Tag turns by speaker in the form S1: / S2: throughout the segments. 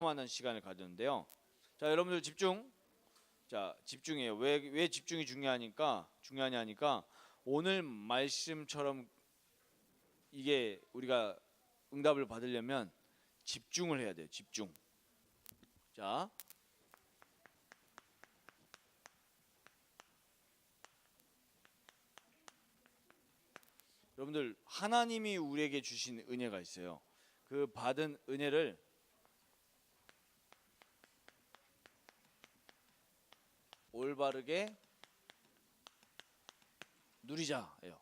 S1: 점검하는 시간을 가졌는데요. 자, 여러분들 집중. 자, 집중해요. 왜 집중이 중요하냐 하니까 오늘 말씀처럼 이게 우리가 응답을 받으려면 집중을 해야 돼요. 집중. 자, 여러분들 하나님이 우리에게 주신 은혜가 있어요. 그 받은 은혜를 올바르게 누리자예요.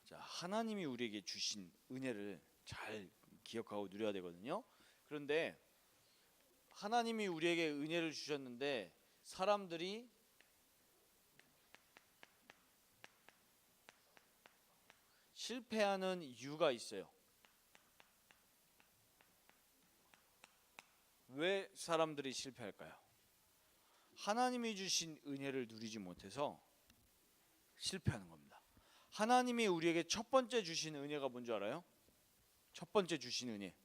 S1: 자, 하나님이 우리에게 주신 은혜를 잘 기억하고 누려야 되거든요. 그런데 하나님이 우리에게 은혜를 주셨는데 사람들이 실패하는 이유가 있어요. 왜 사람들이 실패할까요? 하나님이 주신 은혜를 누리지 못해서 실패하는 겁니다. 하나님이 우리에게 첫 번째 주신 은혜가 뭔지 알아요? 첫 번째 주신 은혜.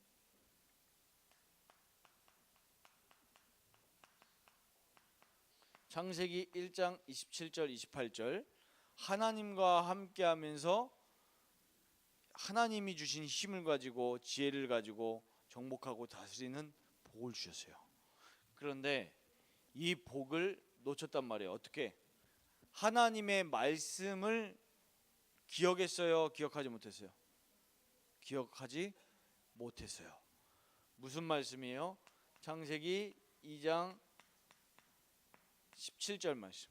S1: 창세기 1장 27절 28절 하나님과 함께하면서 하나님이 주신 힘을 가지고 지혜를 가지고 정복하고 다스리는 복을 주셨어요. 그런데 이 복을 놓쳤단 말이에요. 어떻게? 하나님의 말씀을 기억했어요? 기억하지 못했어요? 기억하지 못했어요. 무슨 말씀이에요? 창세기 2장 17절 말씀.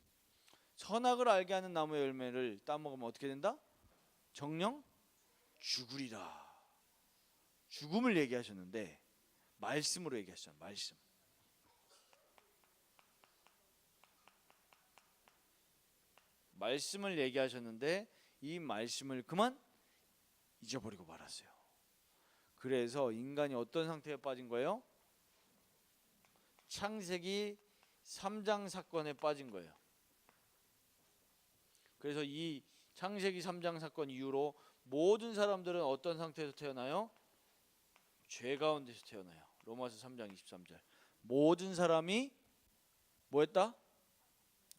S1: 선악을 알게 하는 나무의 열매를 따먹으면 어떻게 된다? 정령 죽으리라. 죽음을 얘기하셨는데 말씀으로 얘기하셨잖아요. 말씀. 말씀을 얘기하셨는데 이 말씀을 그만 잊어버리고 말았어요. 그래서 인간이 어떤 상태에 빠진 거예요? 창세기 3장 사건에 빠진 거예요. 그래서 이 창세기 3장 사건 이후로 모든 사람들은 어떤 상태에서 태어나요? 죄 가운데서 태어나요. 로마서 3장 23절. 모든 사람이 뭐 했다?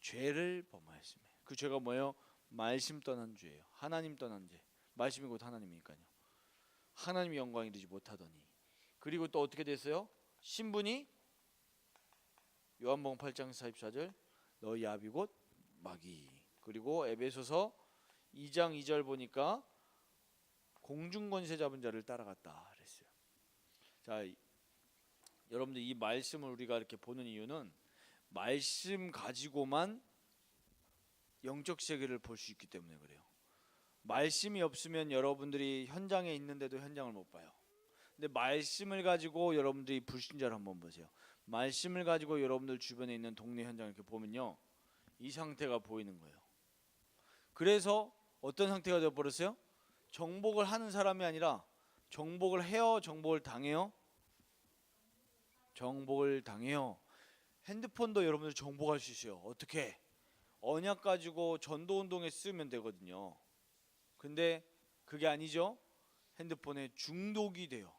S1: 죄를 범하였습니다. 그 죄가 뭐예요? 말씀 떠난 죄예요. 하나님 떠난 죄. 말씀이 곧 하나님이니까요. 하나님이 영광 이르지 못하더니. 그리고 또 어떻게 됐어요? 신분이 요한복음 8장 44절 너희 아비 곧 마귀. 그리고 에베소서 2장 2절 보니까 공중권세 잡은 자를 따라갔다 그랬어요. 자, 여러분들 이 말씀을 우리가 이렇게 보는 이유는 말씀 가지고만 영적 세계를 볼 수 있기 때문에 그래요. 말씀이 없으면 여러분들이 현장에 있는데도 현장을 못 봐요. 근데 말씀을 가지고 여러분들이 불신자를 한번 보세요. 말씀을 가지고 여러분들 주변에 있는 동네 현장을 이렇게 보면요, 이 상태가 보이는 거예요. 그래서 어떤 상태가 되어버렸어요? 정복을 하는 사람이 아니라 정복을 해요? 정복을 당해요? 정복을 당해요. 핸드폰도 여러분들 정복할 수 있어요. 어떻게? 언약 가지고 전도운동에 쓰면 되거든요. 근데 그게 아니죠. 핸드폰에 중독이 돼요.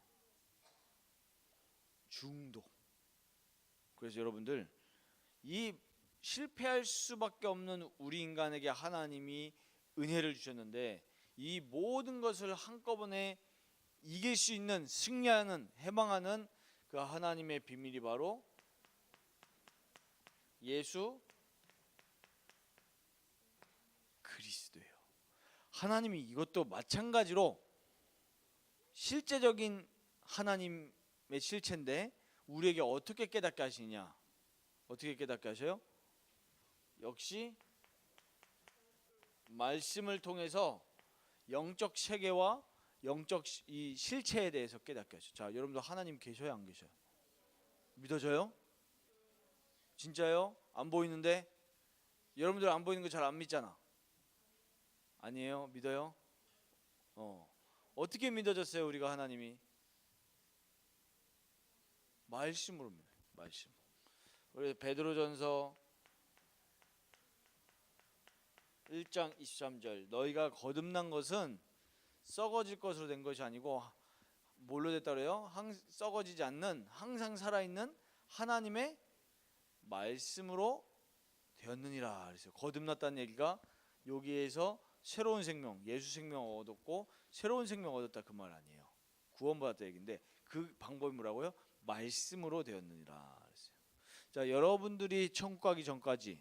S1: 중독. 그래서 여러분들 이 실패할 수밖에 없는 우리 인간에게 하나님이 은혜를 주셨는데 이 모든 것을 한꺼번에 이길 수 있는, 승리하는, 해방하는 그 하나님의 비밀이 바로 예수 그리스도예요. 하나님이 이것도 마찬가지로 실제적인 하나님의 실체인데 우리에게 어떻게 깨닫게 하시냐? 어떻게 깨닫게 하셔요? 역시 말씀을 통해서 영적 세계와 영적 이 실체에 대해서 깨닫게 하셔요. 자, 여러분들 하나님 계셔요, 안 계셔요? 믿어져요? 진짜요? 안 보이는데? 여러분들 안 보이는 거 잘 안 믿잖아. 아니에요? 믿어요? 어떻게 믿어졌어요, 우리가 하나님이? 말씀으로 믿어요. 말씀. 그래서 베드로전서 1장 23절 너희가 거듭난 것은 썩어질 것으로 된 것이 아니고 뭘로 됐다 그래요? 썩어지지 않는 항상 살아있는 하나님의 말씀으로 되었느니라 그랬어요. 거듭났다는 얘기가 여기에서 새로운 생명, 예수 생명 얻었고 새로운 생명 얻었다 그 말 아니에요. 구원받았다 얘기인데 그 방법이 뭐라고요? 말씀으로 되었느니라 그랬어요. 자, 여러분들이 천국 가기 전까지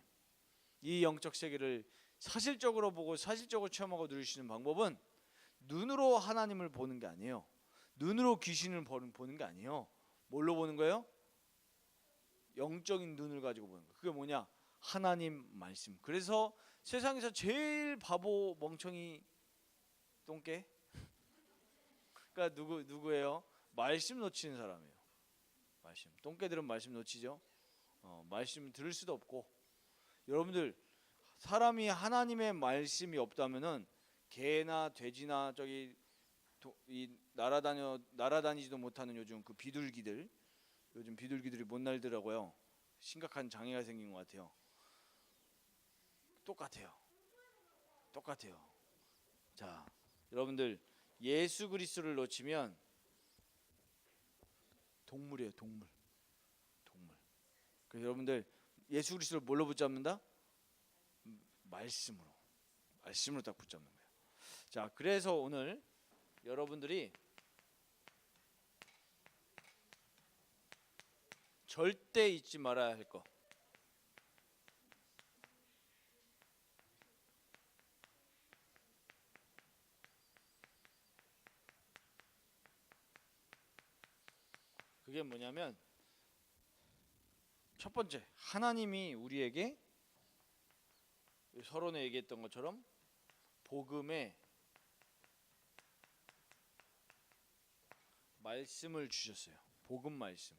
S1: 이 영적 세계를 사실적으로 보고 사실적으로 체험하고 누릴 수 있는 방법은 눈으로 하나님을 보는 게 아니에요. 눈으로 귀신을 보는 게 아니에요. 뭘로 보는 거예요? 영적인 눈을 가지고 보는 거예요. 그게 뭐냐? 하나님 말씀. 그래서 세상에서 제일 바보 멍청이 똥개? 그러니까 누구예요? 말씀 놓치는 사람이에요. 말씀. 똥개들은 말씀 놓치죠. 말씀 들을 수도 없고. 여러분들 사람이 하나님의 말씀이 없다면은 개나 돼지나 저기 날아다니지도 못하는 요즘 그 비둘기들, 요즘 비둘기들이 못 날더라고요. 심각한 장애가 생긴 것 같아요. 똑같아요. 자, 여러분들 예수 그리스도를 놓치면 동물이에요. 동물. 그래서 여러분들 예수 그리스도를 뭘로 붙잡는다? 말씀으로 딱 붙잡는 거예요. 자, 그래서 오늘 여러분들이 절대 잊지 말아야 할 거. 그게 뭐냐면 첫 번째, 하나님이 우리에게 서론에 얘기했던 것처럼 복음의 말씀을 주셨어요. 복음 말씀.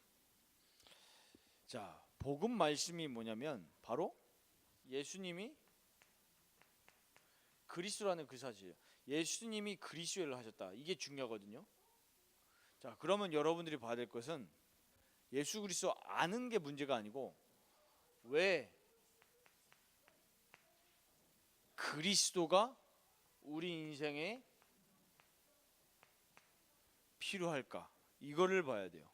S1: 자, 복음 말씀이 뭐냐면 바로 예수님이 그리스도라는 그 사실이에요. 예수님이 그리스도를 하셨다. 이게 중요하거든요. 자, 그러면 여러분들이 봐야 될 것은 예수 그리스도 아는 게 문제가 아니고 왜 그리스도가 우리 인생에 필요할까? 이거를 봐야 돼요.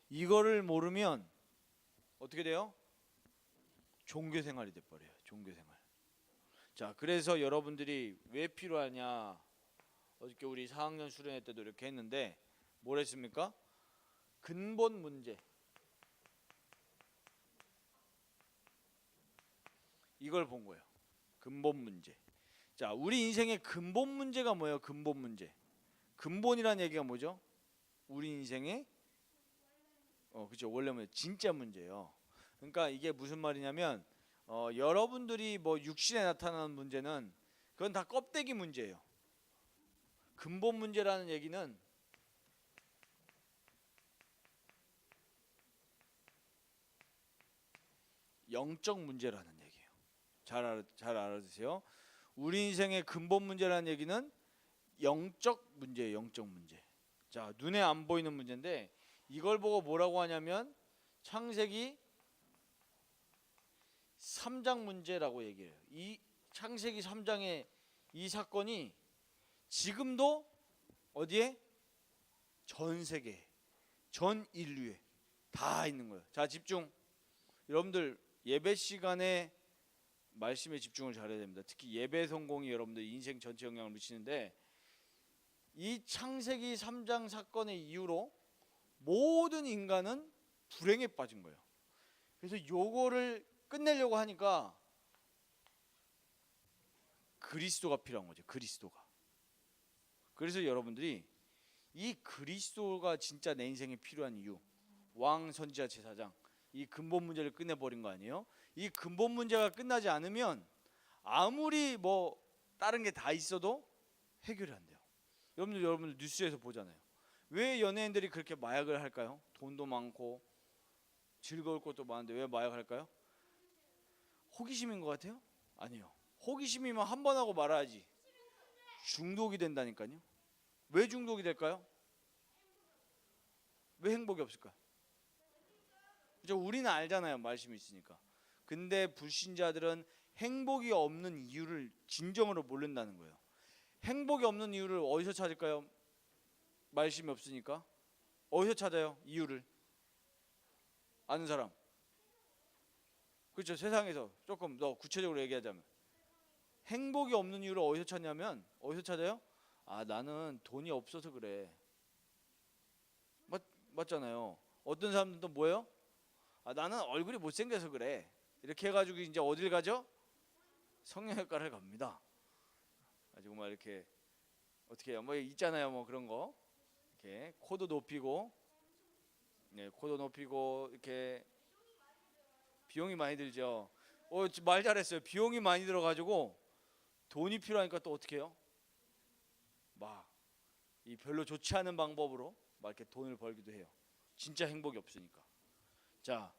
S1: 이거를 모르면 어떻게 돼요? 종교 생활이 돼 버려요. 종교 생활. 자, 그래서 여러분들이 왜 필요하냐? 어저께 우리 4학년 수련회 때도 이렇게 했는데 뭘 했습니까? 근본 문제. 이걸 본 거예요. 근본 문제. 자, 우리 인생의 근본 문제가 뭐예요? 근본 문제. 근본이라는 얘기가 뭐죠? 우리 인생의 그렇죠. 원래 뭐 진짜 문제예요. 그러니까 이게 무슨 말이냐면 여러분들이 뭐 육신에 나타나는 문제는 그건 다 껍데기 문제예요. 근본 문제라는 얘기는 영적 문제라는 얘기예요. 잘 알아두세요. 우리 인생의 근본 문제라는 얘기는 영적 문제예요. 영적 문제. 자, 눈에 안 보이는 문제인데 이걸 보고 뭐라고 하냐면 창세기 3장 문제라고 얘기해요. 이 창세기 3장의 이 사건이 지금도 어디에? 전 세계, 전 인류에 다 있는 거예요. 자, 집중. 여러분들 예배 시간에 말씀에 집중을 잘해야 됩니다. 특히 예배 성공이 여러분들 인생 전체 영향을 미치는데 이 창세기 3장 사건의 이후로 모든 인간은 불행에 빠진 거예요. 그래서 요거를 끝내려고 하니까 그리스도가 필요한 거죠. 그리스도가. 그래서 여러분들이 이 그리스도가 진짜 내 인생에 필요한 이유, 왕, 선지자, 제사장, 이 근본 문제를 끝내버린 거 아니에요? 이 근본 문제가 끝나지 않으면 아무리 뭐 다른 게 다 있어도 해결이 안 돼요. 여러분들 뉴스에서 보잖아요. 왜 연예인들이 그렇게 마약을 할까요? 돈도 많고 즐거울 것도 많은데 왜 마약을 할까요? 호기심인 것 같아요? 아니에요. 호기심이면 한 번 하고 말아야지. 중독이 된다니까요. 왜 중독이 될까요? 왜 행복이 없을까요? 그죠? 우리는 알잖아요. 말씀이 있으니까. 근데 불신자들은 행복이 없는 이유를 진정으로 모른다는 거예요. 행복이 없는 이유를 어디서 찾을까요? 말씀이 없으니까? 어디서 찾아요? 이유를 아는 사람. 그렇죠. 세상에서 조금 더 구체적으로 얘기하자면 행복이 없는 이유를 어디서 찾냐면 어디서 찾아요? 아, 나는 돈이 없어서 그래. 맞잖아요. 어떤 사람들도 뭐예요? 아, 나는 얼굴이 못생겨서 그래. 이렇게 해가지고 이제 어딜 가죠? 성형외과를 갑니다. 가지고 막 이렇게 어떻게 해요? 뭐 있잖아요, 뭐 그런 거. 이렇게 코도 높이고, 네, 코도 높이고 이렇게 비용이 많이 들죠. 말 잘했어요. 비용이 많이 들어가지고 돈이 필요하니까 또 어떻게 해요? 막 이 별로 좋지 않은 방법으로 막 이렇게 돈을 벌기도 해요. 진짜 행복이 없으니까. 자,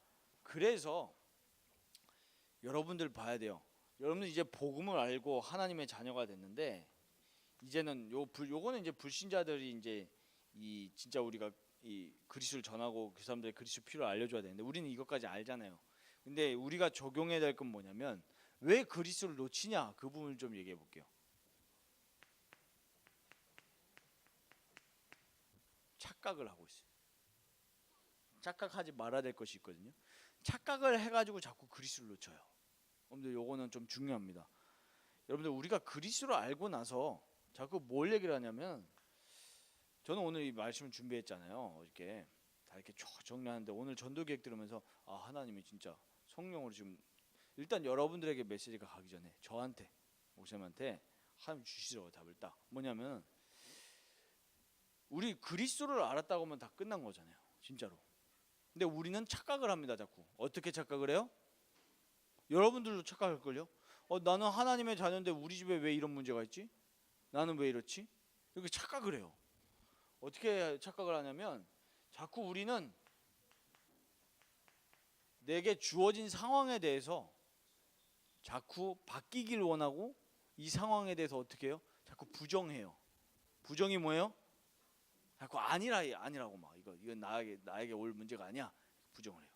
S1: 그래서 여러분들 봐야 돼요. 여러분들 이제 복음을 알고 하나님의 자녀가 됐는데 이제는 요거는 이제 불신자들이 이제 이 진짜 우리가 이 그리스도를 전하고 그 사람들의 그리스도 필요를 알려줘야 되는데 우리는 이것까지 알잖아요. 근데 우리가 적용해야 될 건 뭐냐면 왜 그리스도를 놓치냐 그 부분을 좀 얘기해 볼게요. 착각을 하고 있어요. 착각하지 말아야 될 것이 있거든요. 착각을 해가지고 자꾸 그리스도를 놓쳐요. 여러분들 요거는 좀 중요합니다. 여러분들 우리가 그리스도를 알고 나서 자꾸 뭘 얘기를 하냐면 저는 오늘 이 말씀을 준비했잖아요. 이렇게 다 이렇게 쭉 정리하는데 오늘 전도 계획 들으면서 아, 하나님이 진짜 성령으로 지금 일단 여러분들에게 메시지가 가기 전에 저한테 목사님한테 하나님 주시라고 답을 딱 뭐냐면 우리 그리스도를 알았다고 하면 다 끝난 거잖아요. 진짜로. 근데 우리는 착각을 합니다. 자꾸. 어떻게 착각을 해요? 여러분들도 착각할걸요? 나는 하나님의 자녀인데 우리 집에 왜 이런 문제가 있지? 나는 왜 이렇지? 이렇게 착각을 해요. 어떻게 착각을 하냐면 자꾸 우리는 내게 주어진 상황에 대해서 자꾸 바뀌길 원하고 이 상황에 대해서 어떻게 해요? 자꾸 부정해요. 부정이 뭐예요? 자꾸 아니라고 막 이건 나에게 올 문제가 아니야. 부정을 해요.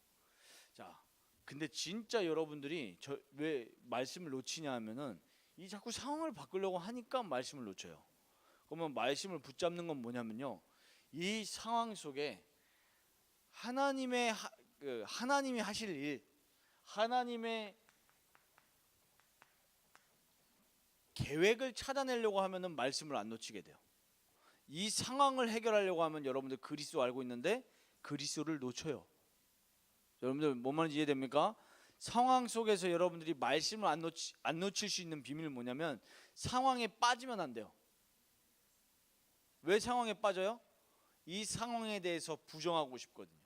S1: 자, 근데 진짜 여러분들이 왜 말씀을 놓치냐 하면은 이 자꾸 상황을 바꾸려고 하니까 말씀을 놓쳐요. 그러면 말씀을 붙잡는 건 뭐냐면요. 이 상황 속에 하나님이 하실 일, 하나님의 계획을 찾아내려고 하면은 말씀을 안 놓치게 돼요. 이 상황을 해결하려고 하면 여러분들 그리스도 알고 있는데 그리스도를 놓쳐요. 여러분들 뭔 말인지 이해됩니까? 상황 속에서 여러분들이 말씀을 안 놓칠 수 있는 비밀은 뭐냐면 상황에 빠지면 안 돼요. 왜 상황에 빠져요? 이 상황에 대해서 부정하고 싶거든요.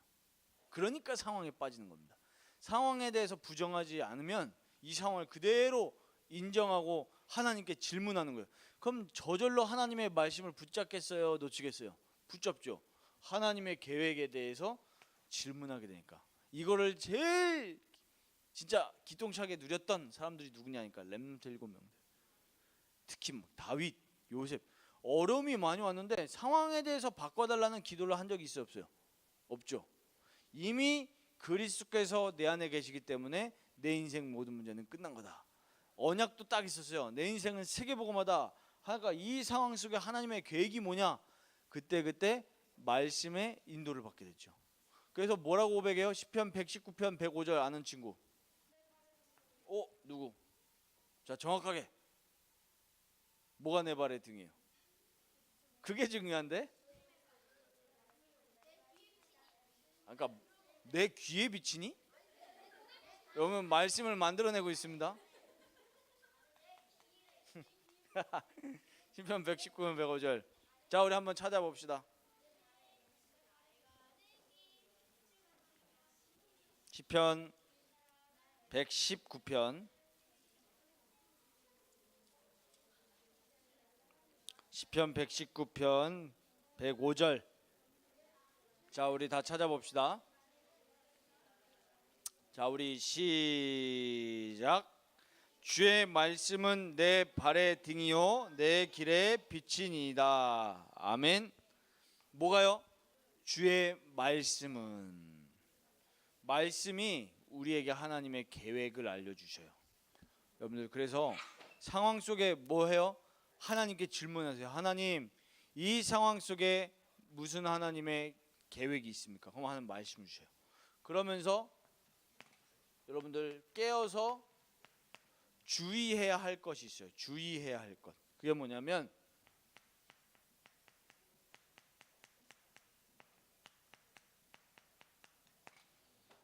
S1: 그러니까 상황에 빠지는 겁니다. 상황에 대해서 부정하지 않으면 이 상황을 그대로 인정하고 하나님께 질문하는 거예요. 그럼 저절로 하나님의 말씀을 붙잡겠어요? 놓치겠어요? 붙잡죠. 하나님의 계획에 대해서 질문하게 되니까. 이거를 제일 진짜 기똥차게 누렸던 사람들이 누구냐니까 렘넌트 7명들. 특히 다윗, 요셉. 어려움이 많이 왔는데 상황에 대해서 바꿔달라는 기도를 한 적이 있어요? 없어요? 없죠. 이미 그리스도께서 내 안에 계시기 때문에 내 인생 모든 문제는 끝난 거다. 언약도 딱 있었어요. 내 인생은 세계복음하다. 하니까 이 상황 속에 하나님의 계획이 뭐냐? 그때 말씀의 인도를 받게 됐죠. 그래서 뭐라고 고백해요? 시편 119편 105절 아는 친구. 누구? 자, 정확하게. 뭐가 내 발의 등이에요? 그게 중요한데? 그러니까 내 귀에 비치니? 여러분 말씀을 만들어내고 있습니다. 시편 119편 105절. 자, 우리 한번 찾아봅시다. 시편 119편 시편 119편 105절. 자, 우리 다 찾아봅시다. 자, 우리 시작. 주의 말씀은 내 발의 등이요 내 길의 빛이니이다. 아멘. 뭐가요? 주의 말씀이 우리에게 하나님의 계획을 알려주셔요. 여러분들 그래서 상황 속에 뭐 해요? 하나님께 질문하세요. 하나님, 이 상황 속에 무슨 하나님의 계획이 있습니까? 그럼 하나님 말씀을 주세요. 그러면서 여러분들 깨어서 주의해야 할 것이 있어요. 주의해야 할 것. 그게 뭐냐면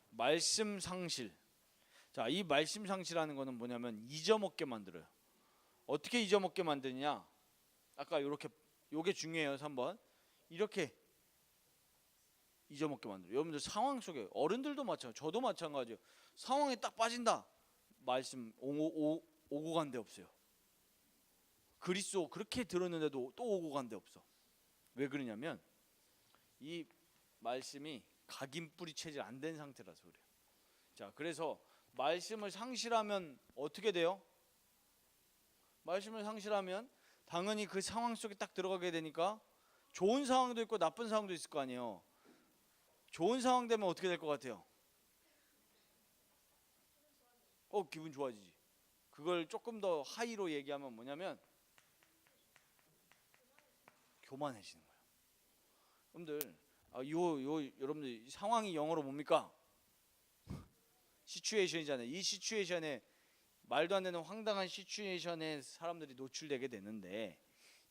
S1: 말씀 상실. 자, 이 말씀 상실하는 거는 뭐냐면 잊어먹게 만들어요. 어떻게 잊어먹게 만드냐? 아까 요렇게 요게 중요해요. 3번. 이렇게 잊어먹게 만들어요. 여러분들 상황 속에 어른들도 마찬가지예요. 저도 마찬가지예요. 상황에 딱 빠진다. 말씀 오고 간 데 없어요. 그리스도 그렇게 들었는데도 또 오고 간 데 없어. 왜 그러냐면 이 말씀이 각인 뿌리 체질 안 된 상태라서 그래요. 자, 그래서 말씀을 상실하면 어떻게 돼요? 말씀을 상실하면 당연히 그 상황 속에 딱 들어가게 되니까 좋은 상황도 있고 나쁜 상황도 있을 거 아니에요. 좋은 상황 되면 어떻게 될 것 같아요? 기분 좋아지지. 그걸 조금 더 하이로 얘기하면 뭐냐면 교만해지는 거예요. 여러분들, 여러분들 상황이 영어로 뭡니까? 시츄에이션이잖아요. 이 시츄에이션에 말도 안 되는 황당한 시츄에이션에 사람들이 노출되게 되는데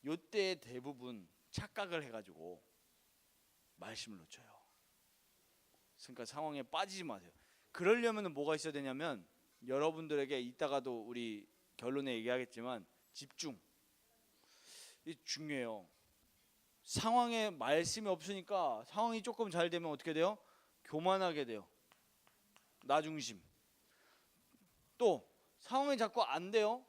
S1: 요때 대부분 착각을 해가지고 말씀을 놓쳐요. 그러니까 상황에 빠지지 마세요. 그러려면 뭐가 있어야 되냐면 여러분들에게 이따가도 우리 결론에 얘기하겠지만 집중. 이 중요해요. 상황에 말씀이 없으니까 상황이 조금 잘 되면 어떻게 돼요? 교만하게 돼요. 나 중심. 또 상황이 자꾸 안 돼요.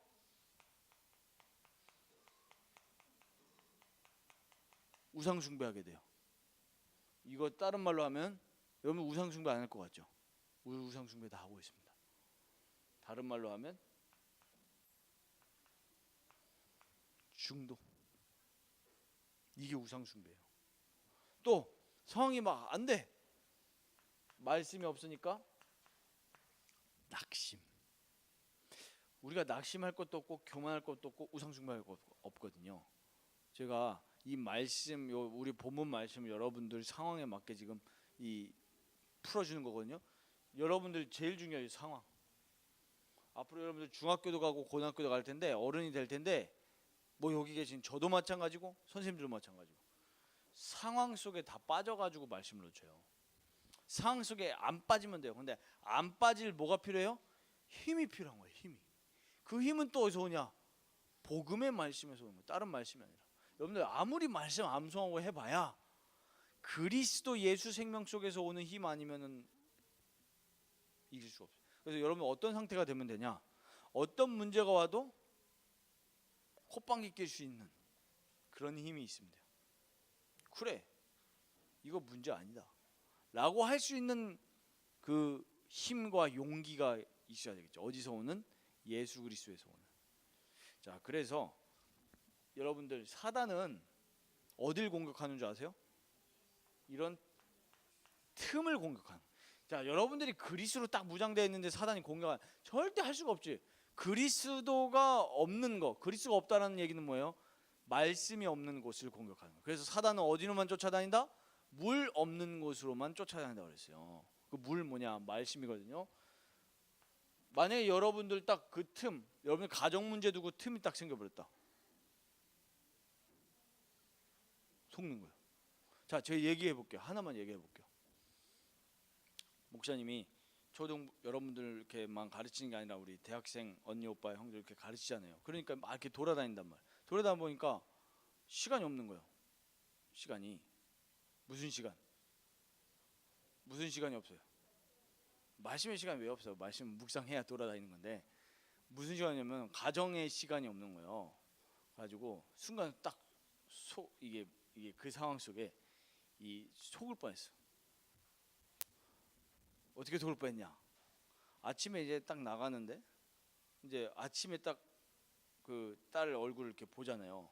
S1: 우상 숭배하게 돼요. 이거 다른 말로 하면 여러분 우상 숭배 안 할 것 같죠? 우상 숭배 다 하고 있습니다. 다른 말로 하면 중독. 이게 우상 숭배예요. 또 상황이 막 안 돼. 말씀이 없으니까 낙심. 우리가 낙심할 것도 없고 교만할 것도 없고 우상 숭배할 것도 없거든요. 제가 이 말씀, 우리 본문 말씀 여러분들 상황에 맞게 지금 이 풀어주는 거거든요. 여러분들 제일 중요해요. 상황. 앞으로 여러분들 중학교도 가고 고등학교도 갈 텐데 어른이 될 텐데 뭐 여기 계신 저도 마찬가지고 선생님들도 마찬가지고 상황 속에 다 빠져가지고 말씀을 놓쳐요. 상황 속에 안 빠지면 돼요. 근데 안 빠질 뭐가 필요해요? 힘이 필요한 거예요. 힘이. 그 힘은 또 어디서 오냐? 복음의 말씀에서 오는 거예요. 다른 말씀이 아니라. 여러분들 아무리 말씀 암송하고 해봐야 그리스도 예수 생명 속에서 오는 힘 아니면은 이길 수가 없어요. 그래서 여러분 어떤 상태가 되면 되냐? 어떤 문제가 와도 콧방귀 낄 수 있는 그런 힘이 있으면 돼요. 그래, 이거 문제 아니다 라고 할 수 있는 그 힘과 용기가 있어야 되겠죠. 어디서 오는? 예수 그리스도에서 오는. 자, 그래서 여러분들 사단은 어딜 공격하는 줄 아세요? 이런 틈을 공격하는. 자, 여러분들이 그리스도로 딱 무장되어 있는데 사단이 공격한 절대 할 수가 없지. 그리스도가 없는 거, 그리스도가 없다라는 얘기는 뭐예요? 말씀이 없는 곳을 공격하는 거. 그래서 사단은 어디로만 쫓아다닌다? 물 없는 곳으로만 쫓아다닌다 그랬어요. 그 물 뭐냐? 말씀이거든요. 만약에 여러분들 딱 그 틈, 여러분 가정 문제 두고 틈이 딱 생겨버렸다. 속는 거예요. 자, 제가 얘기해 볼게요. 하나만 얘기해 볼게요. 목사님이 여러분들 이렇게만 가르치는 게 아니라 우리 대학생 언니 오빠 형들 이렇게 가르치잖아요. 그러니까 막 이렇게 돌아다닌단 말이에요. 돌아다니다 보니까 시간이 없는 거예요. 시간이 무슨 시간? 무슨 시간이 없어요? 말씀의 시간이 왜 없어요? 말씀 묵상해야 돌아다니는 건데 무슨 시간이냐면 가정의 시간이 없는 거예요. 가지고 순간 딱 이게 그 상황 속에 속을 뻔했어. 어떻게 속을 뻔했냐? 아침에 이제 딱 나가는데 이제 아침에 딱 그 딸 얼굴을 이렇게 보잖아요.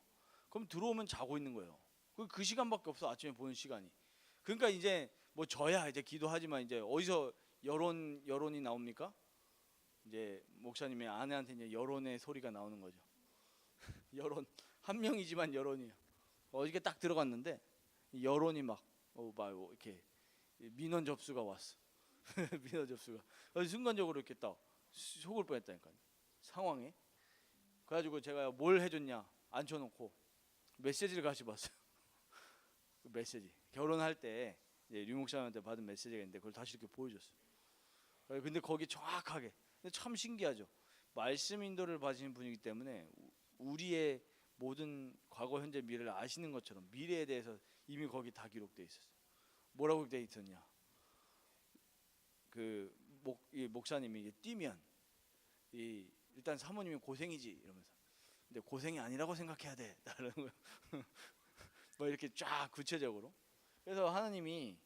S1: 그럼 들어오면 자고 있는 거예요. 그 시간밖에 없어. 아침에 보는 시간이. 그러니까 이제 뭐 저야 이제 기도하지만 이제 어디서 여론이 나옵니까? 이제 목사님의 아내한테 이제 여론의 소리가 나오는 거죠. 여론 한 명이지만 여론이에요. 어저께 딱 들어갔는데 여론이 막 이렇게 민원 접수가 왔어. 민원 접수가. 순간적으로 이렇게 딱 속을 뻔했다니까 상황에. 그래가지고 제가 뭘 해줬냐 앉혀놓고 메시지를 같이 봤어요. 그 메시지 결혼할 때 류 목사님한테 받은 메시지가 있는데 그걸 다시 이렇게 보여줬어요. 근데 거기 정확하게. 근데 참 신기하죠. 말씀 인도를 받으시는 분이기 때문에 우리의 모든 과거, 현재, 미래를 아시는 것처럼 미래에 대해서 이미 거기 다 기록되어 있었어요. 뭐라고 되어 있었냐? 그 목사님이 이게 뛰면 일단 사모님이 고생이지 이러면서. 근데 고생이 아니라고 생각해야 돼. 라는 거예요. 뭐 이렇게 쫙 구체적으로. 그래서 하나님이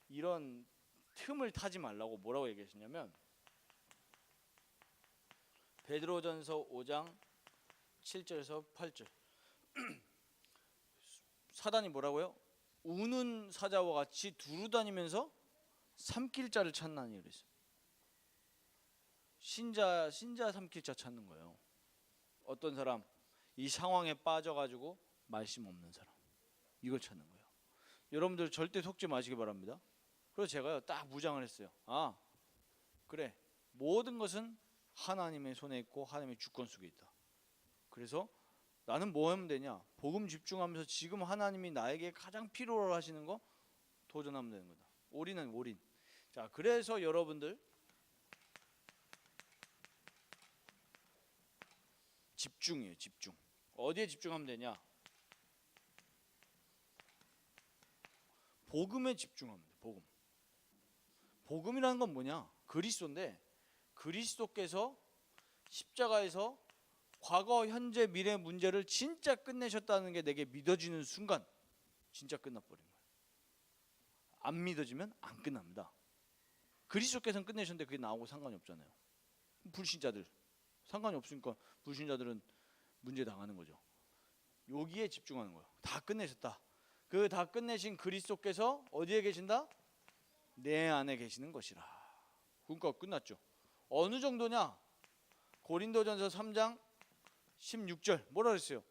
S1: 이런 틈을 타지 말라고 뭐라고 얘기하셨냐면 베드로전서 5장 7절에서 8절. 사단이 뭐라고요? 우는 사자와 같이 두루 다니면서 삼킬 자를 찾나니 그랬어요. 신자 삼킬 자 찾는 거예요. 어떤 사람 이 상황에 빠져가지고 말씀 없는 사람, 이걸 찾는 거예요. 여러분들 절대 속지 마시기 바랍니다. 그래서 제가요 딱 무장을 했어요. 그래, 모든 것은 하나님의 손에 있고 하나님의 주권 속에 있다. 그래서 나는 뭐 하면 되냐? 복음 집중하면서 지금 하나님이 나에게 가장 필요로 하시는 거 도전하면 되는 거다. 올인은 올인. 자, 그래서 여러분들 집중이에요. 집중. 어디에 집중하면 되냐? 복음에 집중하면 돼. 복음. 복음이라는 건 뭐냐? 그리스도인데 그리스도께서 십자가에서 과거, 현재, 미래 문제를 진짜 끝내셨다는 게 내게 믿어지는 순간 진짜 끝나버린 거예요. 안 믿어지면 안 끝납니다. 그리스도께서는 끝내셨는데 그게 나하고 상관이 없잖아요. 불신자들 상관이 없으니까 불신자들은 문제 당하는 거죠. 여기에 집중하는 거예요. 다 끝내셨다. 그 다 끝내신 그리스도께서 어디에 계신다? 내 안에 계시는 것이라. 그러니까 끝났죠. 어느 정도냐? 고린도전서 3장 16절 뭐라 그랬어요?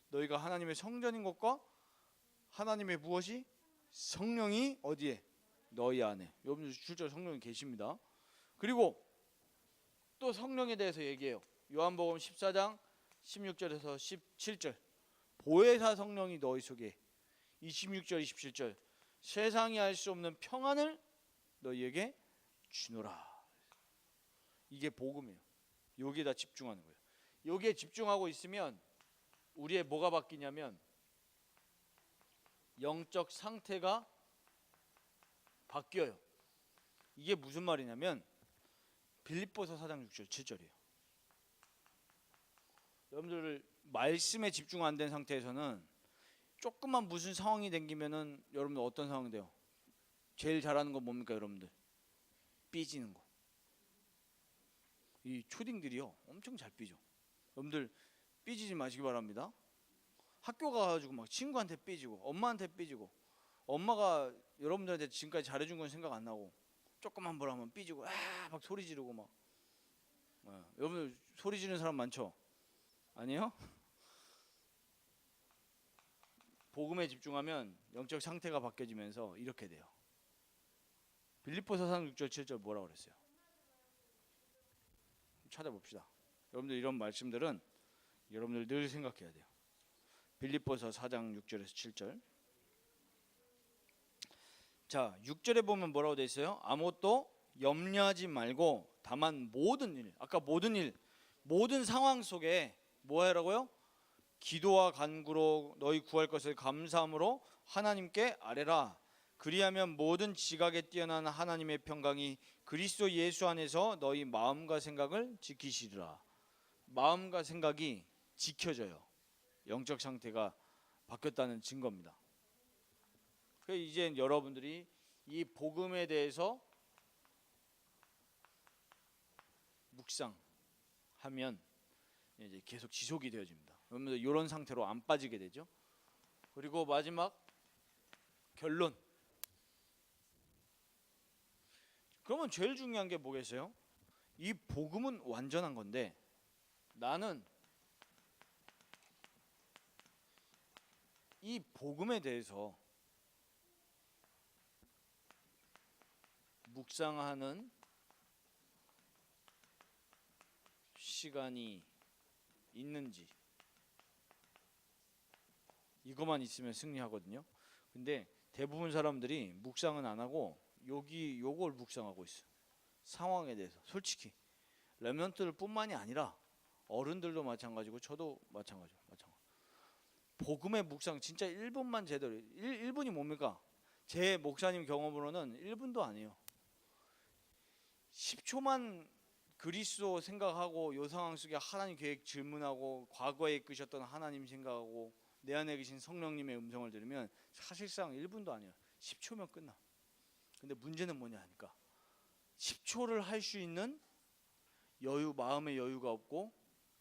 S1: 너희가 하나님의 성전인 것과 하나님의 무엇이? 성령이 어디에? 너희 안에. 여러분 실제로 성령이 계십니다. 그리고 또 성령에 대해서 얘기해요. 요한복음 14장 16절에서 17절 보혜사 성령이 너희 속에 26절 27절 세상이 알 수 없는 평안을 너희에게 주노라. 이게 복음이에요. 여기에다 집중하는 거예요. 여기에 집중하고 있으면 우리의 뭐가 바뀌냐면 영적 상태가 바뀌어요. 이게 무슨 말이냐면 빌립보서 4장 6절 7절이에요. 여러분들 말씀에 집중 안 된 상태에서는 조금만 무슨 상황이 생기면은 여러분들 어떤 상황이 돼요? 제일 잘하는 건 뭡니까 여러분들? 삐지는 거. 이 초딩들이요 엄청 잘 삐져. 여러분들 삐지지 마시기 바랍니다. 학교 가가지고 막 친구한테 삐지고 엄마한테 삐지고 엄마가 여러분들한테 지금까지 잘해준 건 생각 안 나고 조금만 뭘 하면 삐지고 막 소리 지르고 막. 여러분들 소리 지르는 사람 많죠? 아니요? 복음에 집중하면 영적 상태가 바뀌어지면서 이렇게 돼요. 빌립보서 4장 6절 7절 뭐라고 그랬어요? 찾아봅시다. 여러분들 이런 말씀들은 여러분들 늘 생각해야 돼요. 빌립보서 4장 6절에서 7절. 자, 6절에 보면 뭐라고 돼 있어요? 아무것도 염려하지 말고 다만 모든 일, 아까 모든 일, 모든 상황 속에 뭐 하라고요? 기도와 간구로 너희 구할 것을 감사함으로 하나님께 아뢰라. 그리하면 모든 지각에 뛰어난 하나님의 평강이 그리스도 예수 안에서 너희 마음과 생각을 지키시리라. 마음과 생각이 지켜져요. 영적 상태가 바뀌었다는 증거입니다. 그래서 이제 여러분들이 이 복음에 대해서 묵상하면 이제 계속 지속이 되어집니다. 여러분들 이런 상태로 안 빠지게 되죠. 그리고 마지막 결론. 그러면 제일 중요한 게 뭐겠어요? 이 복음은 완전한 건데 나는 이 복음에 대해서 묵상하는 시간이 있는지, 이것만 있으면 승리하거든요. 근데 대부분 사람들이 묵상은 안 하고 요걸 묵상하고 있어. 상황에 대해서. 솔직히 렘넌트들 뿐만이 아니라 어른들도 마찬가지고 저도 마찬가지고. 복음의 묵상 진짜 1분만 제대로. 1분이 뭡니까? 제 목사님 경험으로는 1분도 아니에요. 10초만 그리스도 생각하고 요 상황 속에 하나님 계획 질문하고 과거에 이끄셨던 하나님 생각하고 내 안에 계신 성령님의 음성을 들으면 사실상 1분도 아니에요. 10초면 끝나. 근데 문제는 뭐냐 하니까 10초를 할 수 있는 여유, 마음의 여유가 없고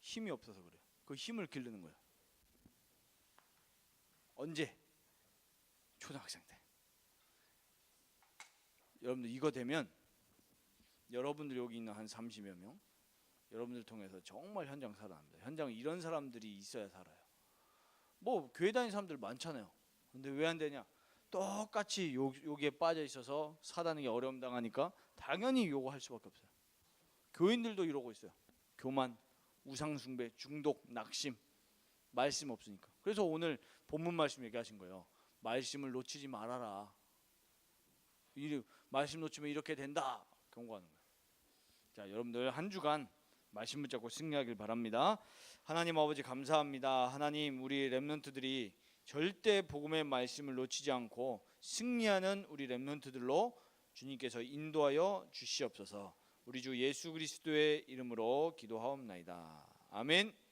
S1: 힘이 없어서 그래요. 그 힘을 기르는 거예요. 언제? 초등학생 때. 여러분들 이거 되면 여러분들 여기 있는 한 30여 명 여러분들 통해서 정말 현장 살아납니다. 현장 이런 사람들이 있어야 살아요. 뭐 교회 다니는 사람들 많잖아요. 근데 왜 안 되냐? 똑같이 여기에 빠져 있어서 사단에게 어려움 당하니까 당연히 요거 할 수밖에 없어요. 교인들도 이러고 있어요. 교만, 우상숭배, 중독, 낙심, 말씀 없으니까. 그래서 오늘 본문 말씀 얘기하신 거예요. 말씀을 놓치지 말아라. 말씀 놓치면 이렇게 된다. 경고하는 거예요. 자, 여러분들 한 주간 말씀 붙잡고 승리하길 바랍니다. 하나님 아버지 감사합니다. 하나님, 우리 렘넌트들이 절대 복음의 말씀을 놓치지 않고 승리하는 우리 렘넌트들로 주님께서 인도하여 주시옵소서. 우리 주 예수 그리스도의 이름으로 기도하옵나이다. 아멘.